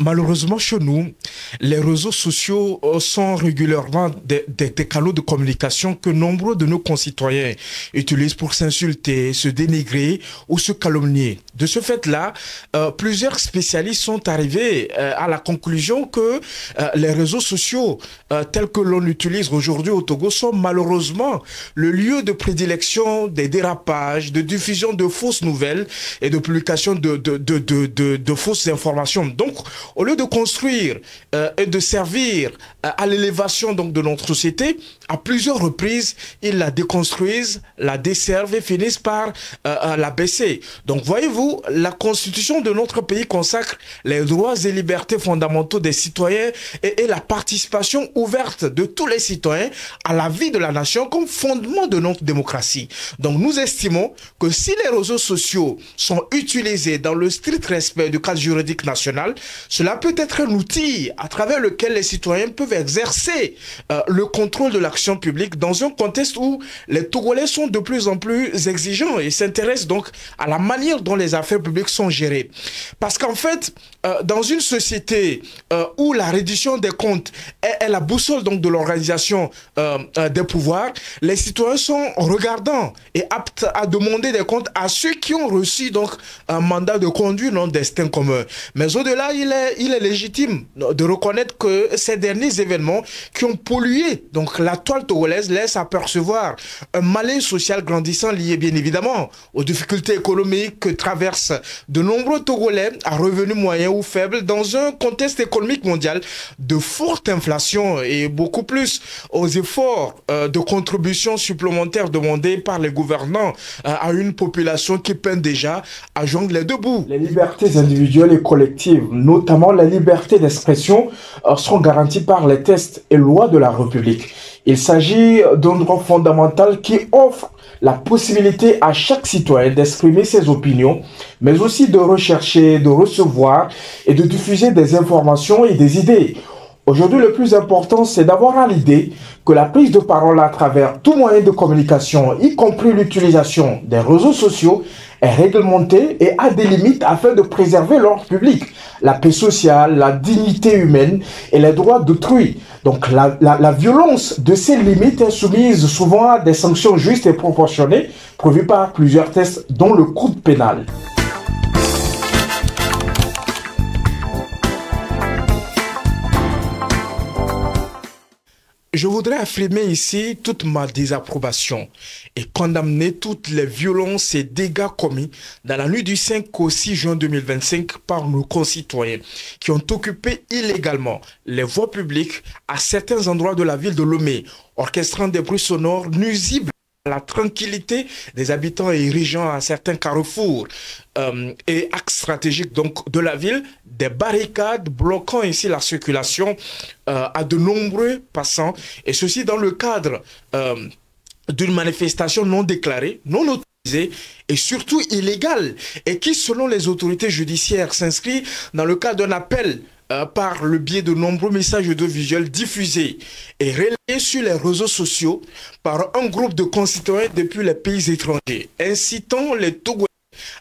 Malheureusement, chez nous, les réseaux sociaux sont régulièrement des canaux de communication que nombreux de nos concitoyens utilisent pour s'insulter, se dénigrer ou se calomnier. De ce fait-là, plusieurs spécialistes sont arrivés à la conclusion que les réseaux sociaux tels que l'on utilise aujourd'hui au Togo sont malheureusement le lieu de prédilection des dérapages, de diffusion de fausses nouvelles et de publication de fausses informations. Donc, au lieu de construire et de servir à l'élévation donc de notre société, à plusieurs reprises, ils la déconstruisent, la desservent et finissent par la baisser. Donc, voyez-vous, la Constitution de notre pays consacre les droits et libertés fondamentaux des citoyens et la participation ouverte de tous les citoyens à la vie de la nation comme fondement de notre démocratie. Donc, nous estimons que si les réseaux sociaux sont utilisés dans le strict respect du cadre juridique national, cela peut être un outil à travers lequel les citoyens peuvent exercer le contrôle de l'action publique dans un contexte où les Togolais sont de plus en plus exigeants et s'intéressent donc à la manière dont les affaires publiques sont gérées. Parce qu'en fait, dans une société où la reddition des comptes est la boussole donc de l'organisation des pouvoirs, les citoyens sont regardants et aptes à demander des comptes à ceux qui ont reçu donc un mandat de conduire notre destin commun. Mais au-delà, il est légitime de reconnaître que ces derniers événements qui ont pollué donc la toile togolaise laissent apercevoir un malaise social grandissant lié bien évidemment aux difficultés économiques que traversent de nombreux Togolais à revenus moyens ou faibles dans un contexte économique mondial de forte inflation et beaucoup plus aux efforts de contribution supplémentaires demandés par les gouvernants à une population qui peine déjà à jongler debout. Les libertés individuelles et collectives, notamment la liberté d'expression, seront garanties par les textes et lois de la République. Il s'agit d'un droit fondamental qui offre la possibilité à chaque citoyen d'exprimer ses opinions, mais aussi de rechercher, de recevoir et de diffuser des informations et des idées. Aujourd'hui, le plus important, c'est d'avoir à l'idée que la prise de parole à travers tout moyen de communication, y compris l'utilisation des réseaux sociaux, est réglementée et a des limites afin de préserver l'ordre public, la paix sociale, la dignité humaine et les droits d'autrui. Donc la violence de ces limites est soumise souvent à des sanctions justes et proportionnées prévues par plusieurs textes, dont le code pénal. Je voudrais affirmer ici toute ma désapprobation et condamner toutes les violences et dégâts commis dans la nuit du 5 au 6 juin 2025 par nos concitoyens qui ont occupé illégalement les voies publiques à certains endroits de la ville de Lomé, orchestrant des bruits sonores nuisibles à la tranquillité des habitants et érigeant à certains carrefours et axes stratégiques donc de la ville, des barricades bloquant ici la circulation à de nombreux passants, et ceci dans le cadre d'une manifestation non déclarée, non autorisée et surtout illégale, et qui, selon les autorités judiciaires, s'inscrit dans le cadre d'un appel par le biais de nombreux messages audiovisuels diffusés et relayés sur les réseaux sociaux par un groupe de concitoyens depuis les pays étrangers, incitant les Togolais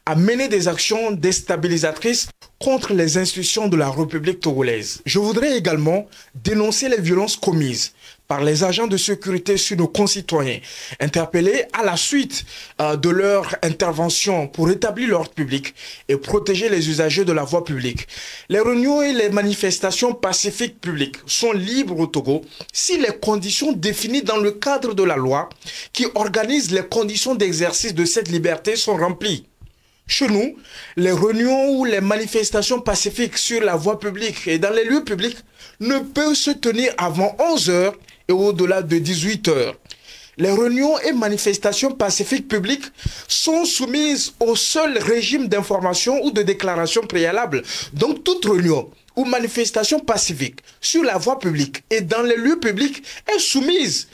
à mener des actions déstabilisatrices contre les institutions de la République togolaise. Je voudrais également dénoncer les violences commises par les agents de sécurité sur nos concitoyens, interpellés à la suite de leur intervention pour établir l'ordre public et protéger les usagers de la voie publique. Les réunions et les manifestations pacifiques publiques sont libres au Togo si les conditions définies dans le cadre de la loi qui organise les conditions d'exercice de cette liberté sont remplies. Chez nous, les réunions ou les manifestations pacifiques sur la voie publique et dans les lieux publics ne peuvent se tenir avant 11 h et au-delà de 18 h. Les réunions et manifestations pacifiques publiques sont soumises au seul régime d'information ou de déclaration préalable. Donc toute réunion ou manifestation pacifique sur la voie publique et dans les lieux publics est soumise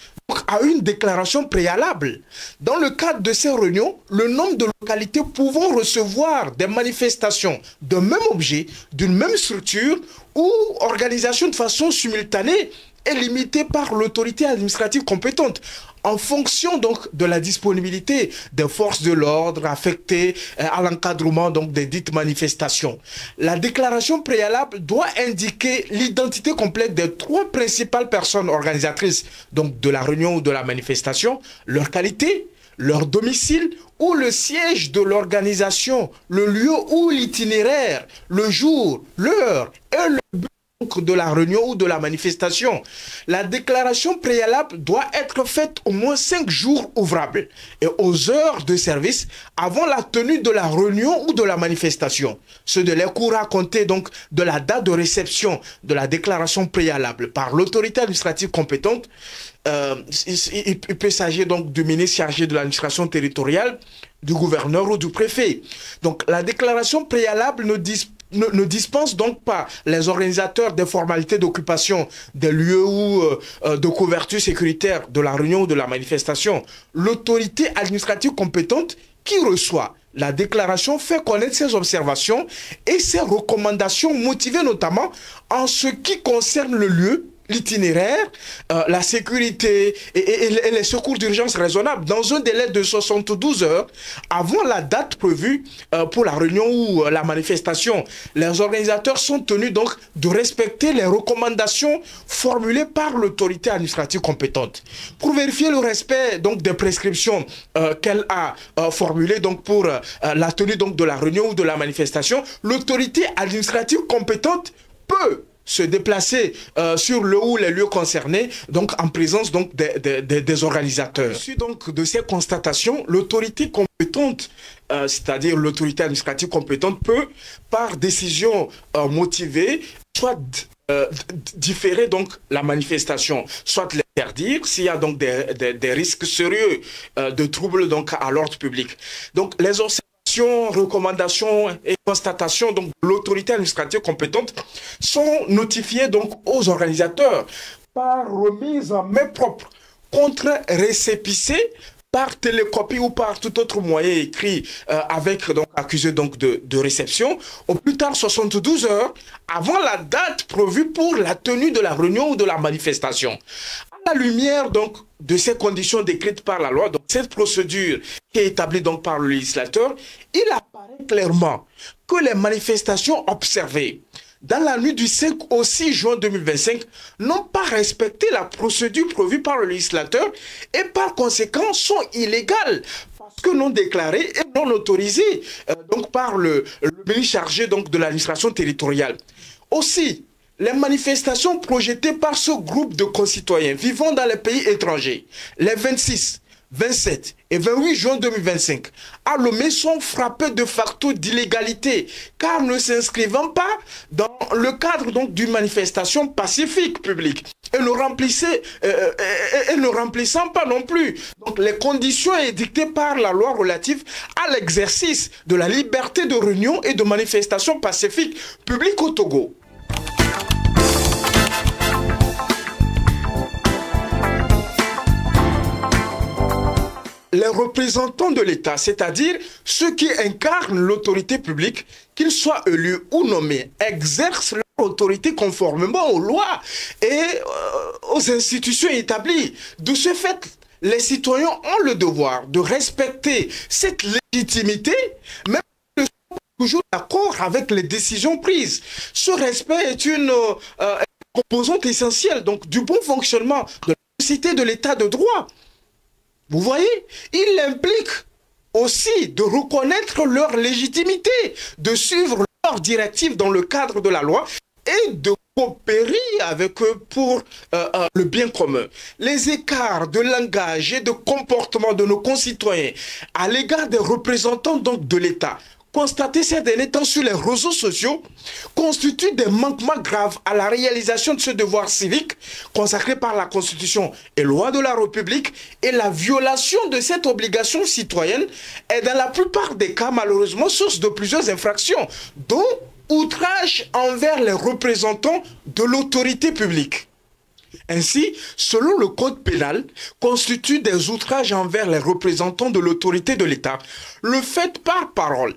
à une déclaration préalable. Dans le cadre de ces réunions, le nombre de localités pouvant recevoir des manifestations d'un même objet, d'une même structure ou organisation de façon simultanée est limité par l'autorité administrative compétente. en fonction donc de la disponibilité des forces de l'ordre affectées à l'encadrement donc des dites manifestations. La déclaration préalable doit indiquer l'identité complète des 3 principales personnes organisatrices donc de la réunion ou de la manifestation, leur qualité, leur domicile ou le siège de l'organisation, le lieu ou l'itinéraire, le jour, l'heure et le but de la réunion ou de la manifestation. La déclaration préalable doit être faite au moins 5 jours ouvrables et aux heures de service avant la tenue de la réunion ou de la manifestation. Ce délai courra à compter donc de la date de réception de la déclaration préalable par l'autorité administrative compétente. Il peut s'agir donc du ministre chargé de l'administration territoriale, du gouverneur ou du préfet. Donc la déclaration préalable ne dispense donc pas les organisateurs des formalités d'occupation des lieux ou de couverture sécuritaire de la réunion ou de la manifestation. L'autorité administrative compétente qui reçoit la déclaration fait connaître ses observations et ses recommandations motivées notamment en ce qui concerne le lieu, l'itinéraire, la sécurité et les secours d'urgence raisonnables dans un délai de 72 heures avant la date prévue pour la réunion ou la manifestation. Les organisateurs sont tenus donc de respecter les recommandations formulées par l'autorité administrative compétente. Pour vérifier le respect donc des prescriptions qu'elle a formulées donc pour la tenue donc de la réunion ou de la manifestation, l'autorité administrative compétente peut se déplacer sur le ou les lieux concernés, donc en présence donc des organisateurs. Suite donc de ces constatations, l'autorité compétente, c'est-à-dire l'autorité administrative compétente, peut, par décision motivée, soit différer donc la manifestation, soit l'interdire s'il y a donc des risques sérieux de troubles donc à l'ordre public. Donc les recommandations et constatations donc de l'autorité administrative compétente sont notifiées donc aux organisateurs par remise en main propre, contre-récépissé par télécopie ou par tout autre moyen écrit avec donc accusé donc de réception au plus tard 72 heures avant la date prévue pour la tenue de la réunion ou de la manifestation. À la lumière donc de ces conditions décrites par la loi, donc cette procédure qui est établie donc par le législateur, il apparaît clairement que les manifestations observées dans la nuit du 5 au 6 juin 2025 n'ont pas respecté la procédure prévue par le législateur et par conséquent sont illégales parce que non déclarées et non autorisées donc par le ministre chargé donc de l'administration territoriale. Aussi, les manifestations projetées par ce groupe de concitoyens vivant dans les pays étrangers, les 26, 27 et 28 juin 2025, à Lomé sont frappées de facto d'illégalité, car ne s'inscrivant pas dans le cadre donc d'une manifestation pacifique publique et ne remplissant pas non plus donc les conditions édictées par la loi relative à l'exercice de la liberté de réunion et de manifestation pacifique publique au Togo. Les représentants de l'État, c'est-à-dire ceux qui incarnent l'autorité publique, qu'ils soient élus ou nommés, exercent leur autorité conformément aux lois et aux institutions établies. De ce fait, les citoyens ont le devoir de respecter cette légitimité, même s'ils ne sont pas toujours d'accord avec les décisions prises. Ce respect est une composante essentielle donc, du bon fonctionnement de la société de l'État de droit. Vous voyez, il implique aussi de reconnaître leur légitimité, de suivre leurs directives dans le cadre de la loi et de coopérer avec eux pour le bien commun. Les écarts de langage et de comportement de nos concitoyens à l'égard des représentants donc, de l'État constatés ces derniers temps sur les réseaux sociaux constituent des manquements graves à la réalisation de ce devoir civique consacré par la Constitution et loi de la République, et la violation de cette obligation citoyenne est dans la plupart des cas malheureusement source de plusieurs infractions, dont outrage envers les représentants de l'autorité publique. Ainsi, selon le code pénal, constitue des outrages envers les représentants de l'autorité de l'État le fait par parole,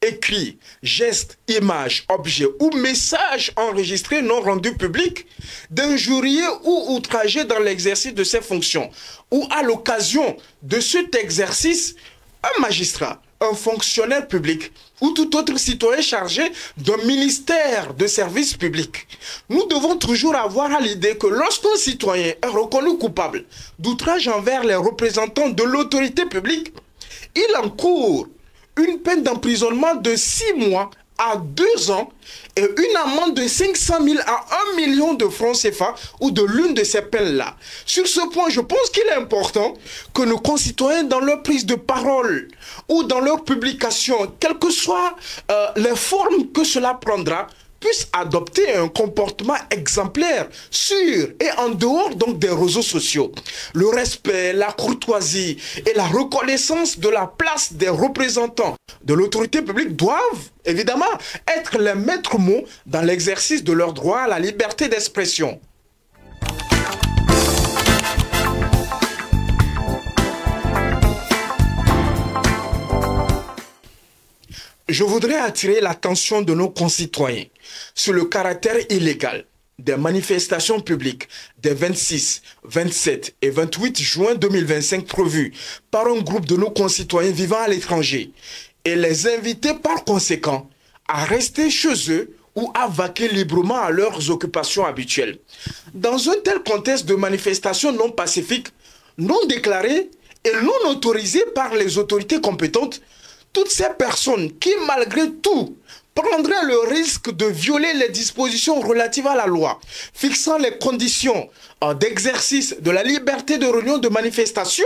écrits, gestes, images, objets ou messages enregistrés non rendus publics, d'injurier ou outrager dans l'exercice de ses fonctions ou à l'occasion de cet exercice un magistrat, un fonctionnaire public ou tout autre citoyen chargé d'un ministère de service public. Nous devons toujours avoir à l'idée que lorsqu'un citoyen est reconnu coupable d'outrage envers les représentants de l'autorité publique, il encourt une peine d'emprisonnement de 6 mois à 2 ans et une amende de 500 000 à 1 million de francs CFA ou de l'une de ces peines-là. Sur ce point, je pense qu'il est important que nos concitoyens, dans leur prise de parole ou dans leur publication, quelles que soient les formes que cela prendra, puissent adopter un comportement exemplaire sur et en dehors donc des réseaux sociaux. Le respect, la courtoisie et la reconnaissance de la place des représentants de l'autorité publique doivent évidemment être les maîtres mots dans l'exercice de leur droit à la liberté d'expression. Je voudrais attirer l'attention de nos concitoyens sur le caractère illégal des manifestations publiques des 26, 27 et 28 juin 2025 prévues par un groupe de nos concitoyens vivant à l'étranger et les inviter par conséquent à rester chez eux ou à vaquer librement à leurs occupations habituelles. Dans un tel contexte de manifestations non pacifiques, non déclarées et non autorisées par les autorités compétentes, toutes ces personnes qui, malgré tout, prendraient le risque de violer les dispositions relatives à la loi, fixant les conditions d'exercice de la liberté de réunion de manifestation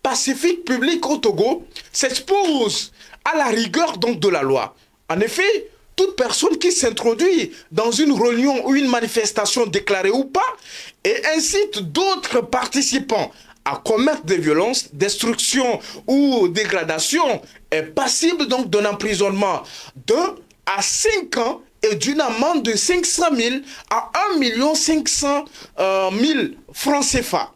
pacifique publique au Togo, s'exposent à la rigueur donc de la loi. En effet, toute personne qui s'introduit dans une réunion ou une manifestation déclarée ou pas et incite d'autres participants à commettre des violences, destruction ou dégradation est passible donc d'un emprisonnement d'1 à 5 ans et d'une amende de 500 000 à 1 500 000 francs CFA.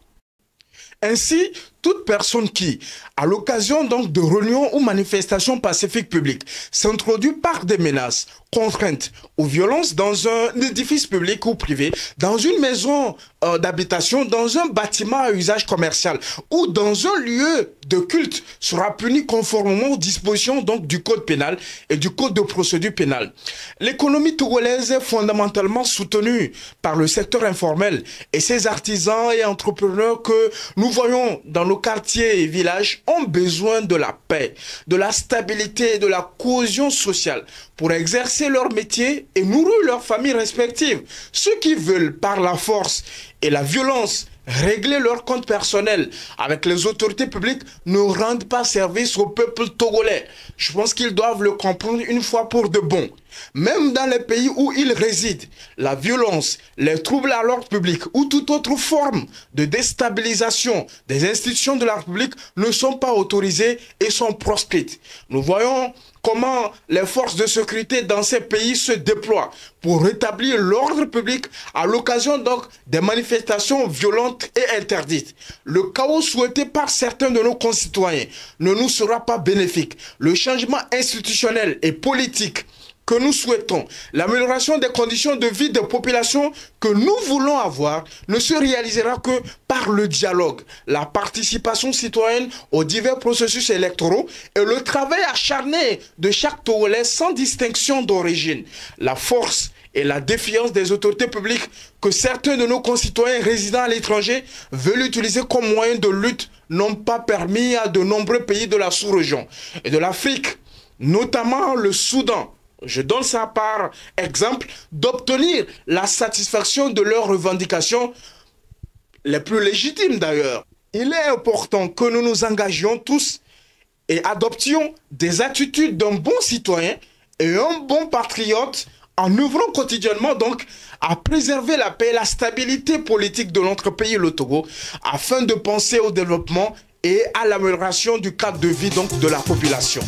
Ainsi, toute personne qui, à l'occasion donc de réunions ou manifestations pacifiques publiques, s'introduit par des menaces, contraintes ou violences dans un édifice public ou privé, dans une maison d'habitation, dans un bâtiment à usage commercial ou dans un lieu de culte sera puni conformément aux dispositions donc du code pénal et du code de procédure pénale. L'économie togolaise est fondamentalement soutenue par le secteur informel et ses artisans et entrepreneurs que nous voyons dans nos quartiers et villages ont besoin de la paix, de la stabilité et de la cohésion sociale pour exercer leur métier et nourrir leurs familles respectives. Ceux qui veulent par la force et la violence régler leur compte personnel avec les autorités publiques ne rendent pas service au peuple togolais. Je pense qu'ils doivent le comprendre une fois pour de bon. Même dans les pays où ils résident, la violence, les troubles à l'ordre public ou toute autre forme de déstabilisation des institutions de la République ne sont pas autorisées et sont proscrites. Nous voyons comment les forces de sécurité dans ces pays se déploient pour rétablir l'ordre public à l'occasion donc des manifestations violentes et interdites. Le chaos souhaité par certains de nos concitoyens ne nous sera pas bénéfique. Le changement institutionnel et politique que nous souhaitons, l'amélioration des conditions de vie des populations que nous voulons avoir ne se réalisera que par le dialogue, la participation citoyenne aux divers processus électoraux et le travail acharné de chaque Togolais sans distinction d'origine. La force et la défiance des autorités publiques que certains de nos concitoyens résidant à l'étranger veulent utiliser comme moyen de lutte n'ont pas permis à de nombreux pays de la sous-région et de l'Afrique, notamment le Soudan, je donne ça par exemple, d'obtenir la satisfaction de leurs revendications les plus légitimes d'ailleurs. Il est important que nous nous engagions tous et adoptions des attitudes d'un bon citoyen et un bon patriote en œuvrant quotidiennement donc à préserver la paix et la stabilité politique de notre pays, le Togo, afin de penser au développement et à l'amélioration du cadre de vie donc de la population.